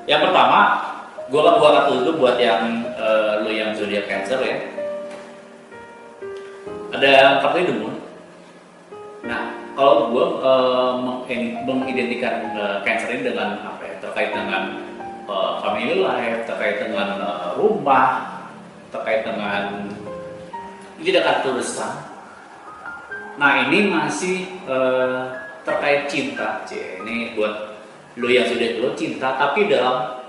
Yang pertama, gua kartu dulu buat yang lu yang zodiak Cancer ya. Ada kartu The Moon. Nah, kalau gua mengidentikan Cancer ini dengan apa ya? Terkait dengan family life, terkait dengan rumah, terkait dengan ini ada kartu besar. Nah, ini masih terkait cinta, ini buat lo yang sudah lo cinta, tapi dalam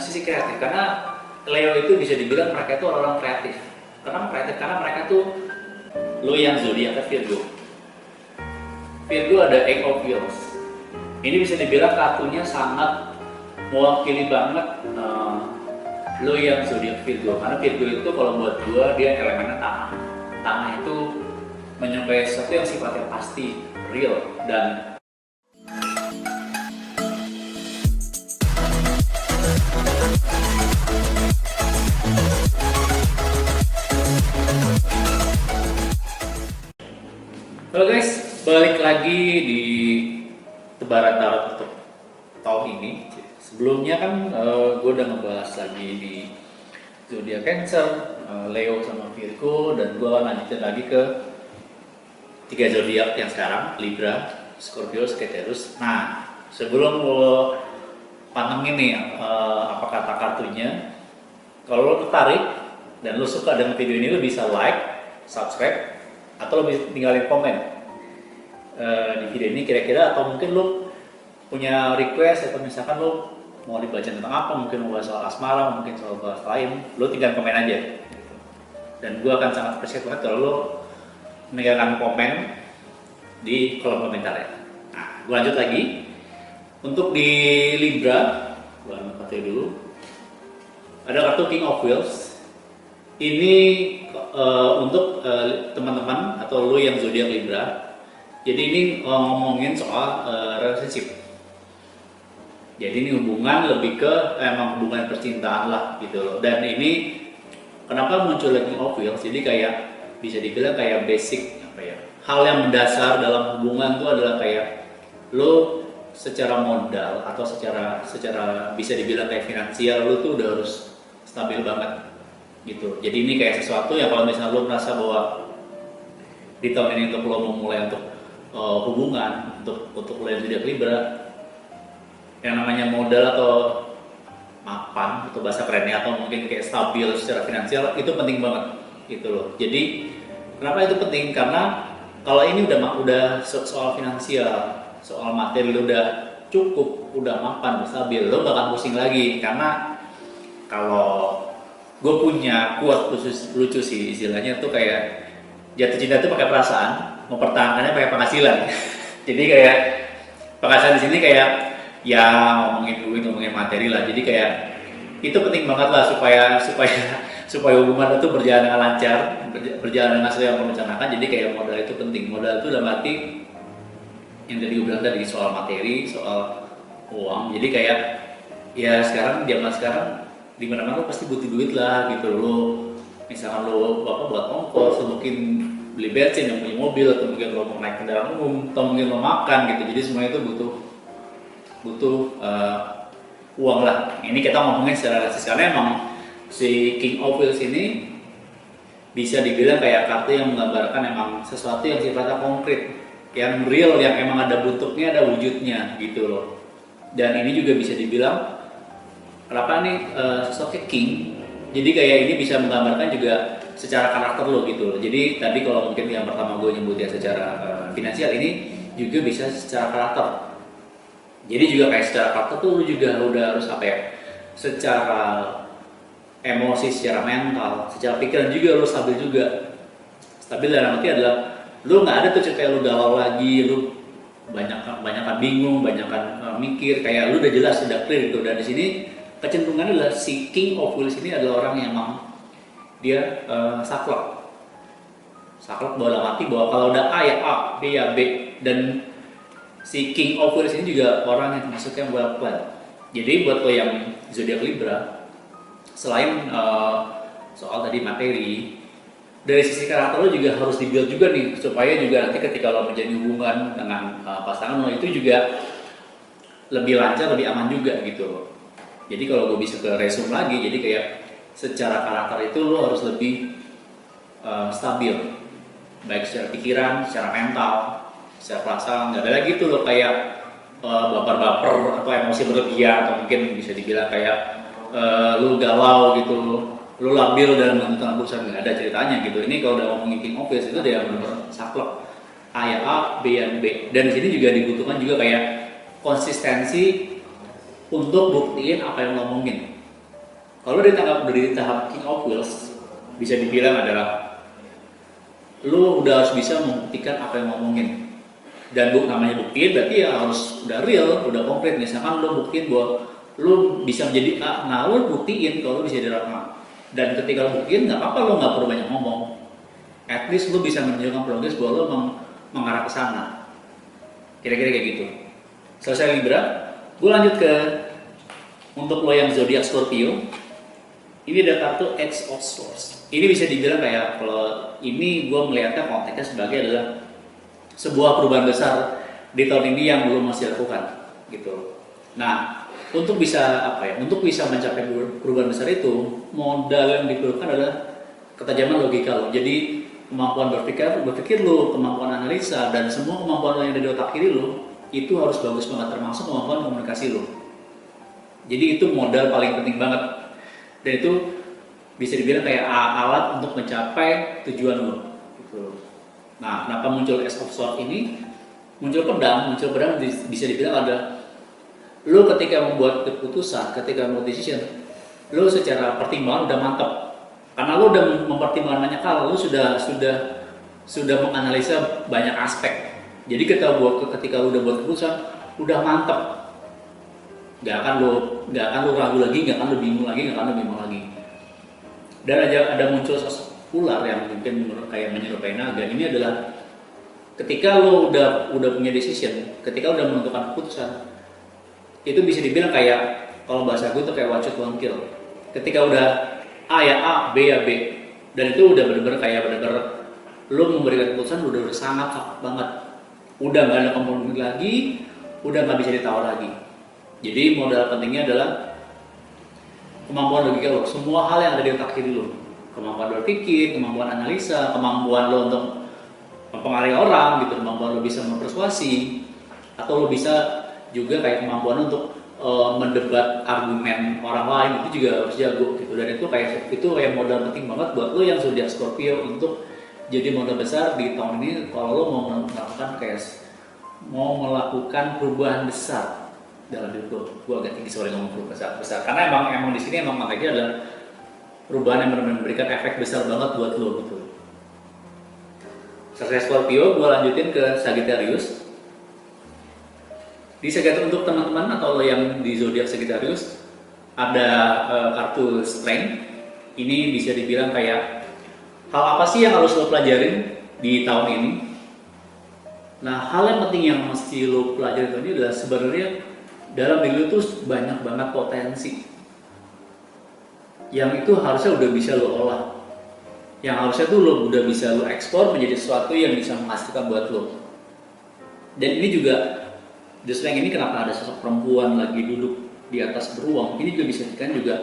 sisi kreatif. Karena Leo itu bisa dibilang mereka itu orang-orang kreatif. Kenapa kreatif? Karena mereka tuh lo yang zodiaknya Virgo. Virgo ada Eight of Wheels. Ini bisa dibilang kartunya sangat mewakili banget lo yang zodiak Virgo. Karena Virgo itu kalau buat gua dia elemennya tanah. Tanah itu menyukai sesuatu yang sifatnya pasti, real, dan halo guys, balik lagi di Tebaran Tarot untuk tahun ini. Sebelumnya kan gue udah ngebahas lagi di zodiak Cancer, Leo sama Virgo, dan gue akan lanjutin lagi ke tiga zodiak yang sekarang, Libra, Scorpio, Sagittarius. Nah, sebelum lo pantengin nih apa kata kartunya, kalau lo tertarik dan lo suka dengan video ini, lo bisa like, subscribe, atau lo bisa tinggalin komen di video ini kira-kira, atau mungkin lo punya request atau misalkan lo mau dibaca tentang apa, mungkin mau bahas soal asmara, mungkin soal bahas lain, lo tinggal komen aja. Dan gue akan sangat appreciate banget kalau lo meninggalkan komen di kolom komentar ya. Nah, gue lanjut lagi. Untuk di Libra, gue pakai dulu. Ada kartu King of Wheels. Ini untuk teman-teman atau lo yang zodiak Libra. Jadi ini ngomongin soal relationship. Jadi ini hubungan lebih ke emang hubungan percintaan lah gitu loh. Dan ini kenapa muncul King of Wheels? Jadi kayak bisa dibilang kayak basic apa ya? Hal yang mendasar dalam hubungan itu adalah kayak lo secara modal atau secara bisa dibilang kayak finansial lo tuh udah harus stabil banget gitu. Jadi ini kayak sesuatu yang kalau misalnya lo merasa bahwa di tahun ini untuk lo memulai untuk hubungan untuk lo yang zodiak Libra, yang namanya modal atau mapan atau bahasa kerennya atau mungkin kayak stabil secara finansial itu penting banget gitu loh. Jadi kenapa itu penting? Karena kalau ini udah soal finansial, soal materi lo udah cukup, udah mapan, udah stabil, lo gak akan pusing lagi. Karena kalau gue punya quote khusus lucu sih, istilahnya tuh kayak jatuh cinta itu pakai perasaan, mempertahankannya pakai penghasilan. Jadi kayak penghasilan di sini kayak ya ngomongin duit, ngomongin materi lah. Jadi kayak itu penting banget lah supaya hubungan itu berjalan dengan lancar, berjalan dengan sesuai yang merencanakan. Jadi kayak modal itu penting. Modal itu dalam arti yang tadi gue bilang tadi soal materi, soal uang. Jadi kayak ya sekarang zaman sekarang di mana-mana lo pasti butuh duit lah gitu lo. Misalkan lo buat ongkos, lo mungkin beli bensin, yang punya mobil, atau mungkin lo mau naik kendaraan umum, atau mungkin lo makan gitu. Jadi semuanya itu butuh uang lah. Ini kita ngomongin secara realistis karena emang si King of Wheels ini bisa dibilang kayak kartu yang menggambarkan emang sesuatu yang sifatnya konkret, yang real, yang emang ada bentuknya, ada wujudnya gitu loh. Dan ini juga bisa dibilang kenapa nih sosoknya King. Jadi kayak ini bisa menggambarkan juga secara karakter lo gitu loh. Jadi tadi kalau mungkin yang pertama gue nyebut ya secara finansial, ini juga bisa secara karakter. Jadi juga kayak secara karakter tuh lu juga udah harus apa ya? Secara emosi, secara mental, secara pikiran juga lu stabil juga. Stabil dalam arti adalah lu nggak ada tuh kayak lu galau lagi, lu banyakan bingung, banyakan mikir, kayak lu udah jelas, udah clear gitu. Dan di sini kecenderungannya adalah si King of Wheels ini adalah orang yang emang dia saklek dalam arti bahwa kalau udah A ya A, B ya B. Dan si King of Wheels ini juga orang yang masuknya well plan. Jadi buat lo yang zodiak Libra, selain soal tadi materi, dari sisi karakter lo juga harus dibuild juga nih, supaya juga nanti ketika lo menjadi hubungan dengan pasangan lo itu juga lebih lancar, lebih aman juga gitu loh. Jadi kalau gue bisa ke resume lagi, jadi kayak secara karakter itu lo harus lebih stabil, baik secara pikiran, secara mental, secara perasaan. Nggak ada lagi tuh lo kayak baper-baper atau emosi berlebihan, atau mungkin bisa dibilang kayak lu galau gitu, lu labil dalam menentukan keputusan. Nggak ada ceritanya gitu. Ini kalau udah ngomongin king of wheels itu dia benar-benar saklek, A ya A, B ya B. Dan di sini juga dibutuhkan juga kayak konsistensi untuk buktiin apa yang lo ngomongin. Kalau dari tahap king of wheels, bisa dibilang adalah lu udah harus bisa membuktikan apa yang ngomongin. Dan namanya buktiin berarti ya harus udah real, udah konkret. Misalkan lu buktiin bahwa lu bisa menjadi A, nah lu buktiin kalau lu bisa jadi A. Dan ketika lu buktiin, nggak apa-apa lu nggak perlu banyak ngomong. At least lu bisa menunjukkan progres bahwa lu mengarah ke sana. Kira-kira kayak gitu. Selesai Libra, gue lanjut ke untuk lo yang zodiak Scorpio. Ini ada kartu X of Swords. Ini bisa dibilang kayak, kalau ini gue melihatnya konteksnya sebagai adalah sebuah perubahan besar di tahun ini yang belum masih lakukan gitu. Nah, untuk bisa untuk bisa mencapai perubahan besar itu, modal yang diperlukan adalah ketajaman logika lo. Jadi kemampuan berpikir lo, kemampuan analisa, dan semua kemampuan lo yang ada di otak kiri lo itu harus bagus banget, termasuk kemampuan komunikasi lo. Jadi itu modal paling penting banget. Dan itu bisa dibilang kayak alat untuk mencapai tujuan lo gitu. Nah, kenapa muncul Ace of Swords ini? Muncul pedang bisa dibilang ada lo ketika membuat keputusan, ketika membuat decision, lo secara pertimbangan udah mantap. Karena lo udah mempertimbangkan banyak hal, lo sudah menganalisa banyak aspek. Jadi ketika lo udah buat keputusan, udah mantap. Gak akan lo ragu lagi, gak akan lo bingung lagi, gak akan lo bimbang lagi. Dan ada muncul sosok ular yang mungkin kayak menyerupai naga. Ini adalah ketika lo udah punya decision, ketika lo udah menentukan keputusan, itu bisa dibilang kayak, kalau bahasa gue itu kayak watch it one kill. Ketika udah A ya A, B ya B, dan itu udah bener-bener kayak lo memberikan keputusan udah sangat banget, udah nggak ada kompromi lagi, udah nggak bisa ditawar lagi. Jadi modal pentingnya adalah kemampuan logika lo, semua hal yang ada di otak kiri lo, kemampuan berpikir, kemampuan analisa, kemampuan lo untuk mempengaruhi orang gitu, kemampuan lo bisa mempersuasi, atau lo bisa juga kayak kemampuan untuk mendebat argumen orang lain, itu juga harus jago gitu. Dan itu kayak modal penting banget buat lo yang zodiak Scorpio untuk jadi modal besar di tahun ini kalau lo mau melakukan perubahan besar dalam hidup lo. Gue agak tinggi soalnya ngomong perubahan besar karena emang di sini emang makanya adalah perubahan yang benar-benar memberikan efek besar banget buat lo gitu. Selesai Scorpio, gue lanjutin ke Sagittarius. Di Sagittarius untuk teman-teman atau lo yang di zodiak Sagittarius ada kartu Strength. Ini bisa dibilang kayak hal apa sih yang harus lo pelajarin di tahun ini. Nah, hal yang penting yang mesti lo pelajarin tahun ini adalah sebenarnya dalam diri lo tuh banyak banget potensi yang itu harusnya udah bisa lo olah, yang harusnya tuh lo udah bisa lo ekspor menjadi sesuatu yang bisa menghasilkan buat lo. Dan ini juga di Strength ini kenapa ada sosok perempuan lagi duduk di atas beruang, ini juga bisa dikatakan juga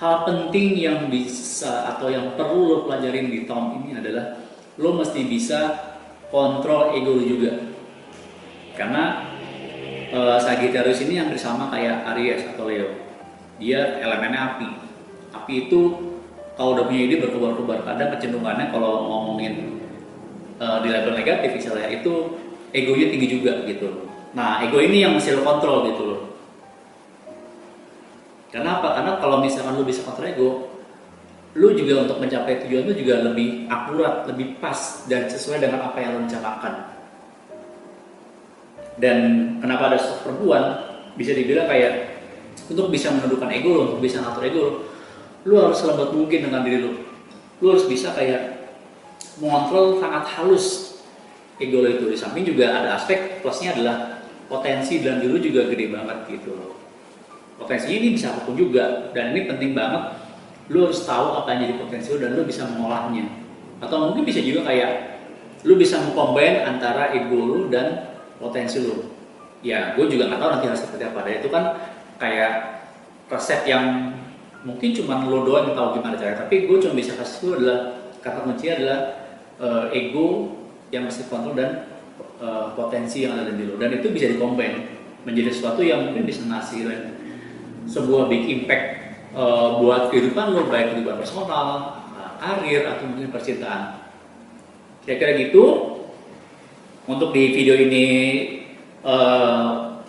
hal penting yang bisa atau yang perlu lo pelajarin di tahun ini adalah lo mesti bisa kontrol ego lo juga. Karena Sagittarius ini yang bersama kayak Aries atau Leo, dia elemennya api. Api itu kalau udah punya ide berkobar-kobar. Kadang kecenderungannya kalau ngomongin di level negatif misalnya itu egonya tinggi juga gitu. Nah, ego ini yang mesti lo kontrol gitu loh. Karena apa? Karena kalau misalkan lo bisa kontrol ego, lo juga untuk mencapai tujuan lo juga lebih akurat, lebih pas, dan sesuai dengan apa yang lo rencanakan. Dan kenapa ada sosok perempuan? Bisa dibilang kayak untuk bisa menundukkan ego lo, untuk bisa ngatur ego lo harus selembut mungkin dengan diri lo. Lo harus bisa kayak mengontrol sangat halus ego lo itu. Di samping juga ada aspek plusnya adalah potensi dalam diri lo juga gede banget gitu loh. Potensinya ini bisa apapun juga, dan ini penting banget. Lo harus tahu apa yang jadi potensi lo dan lo bisa mengolahnya. Atau mungkin bisa juga kayak lo bisa mengcombine antara ego lo dan potensi lo. Ya, gue juga nggak tahu nanti hasil seperti apa. Dan itu kan kayak resep yang mungkin cuma lo doang yang tahu gimana caranya, tapi gue cuma bisa kasih lo adalah kata kunci adalah ego yang mesti kontrol dan potensi yang ada di lo, dan itu bisa dikombin menjadi sesuatu yang mungkin bisa menghasilkan sebuah big impact buat kehidupan lo, baik kehidupan personal, karir, atau mungkin percintaan. Kira-kira gitu. Untuk di video ini 3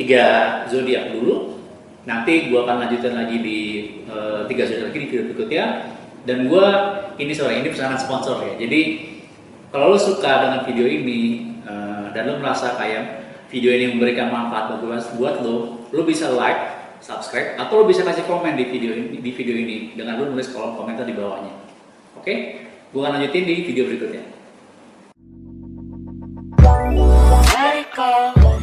zodiak dulu. Nanti gue akan lanjutin lagi di 3 zodiak lagi di video berikutnya. Dan gue ini pesanan sponsor ya. Jadi kalau lo suka dengan video ini dan lo merasa kayak video ini memberikan manfaat buat lo bisa like, subscribe, atau lo bisa kasih komen di video ini dengan lo nulis kolom komentar di bawahnya. Oke? Gue akan lanjutin di video berikutnya. Let it go.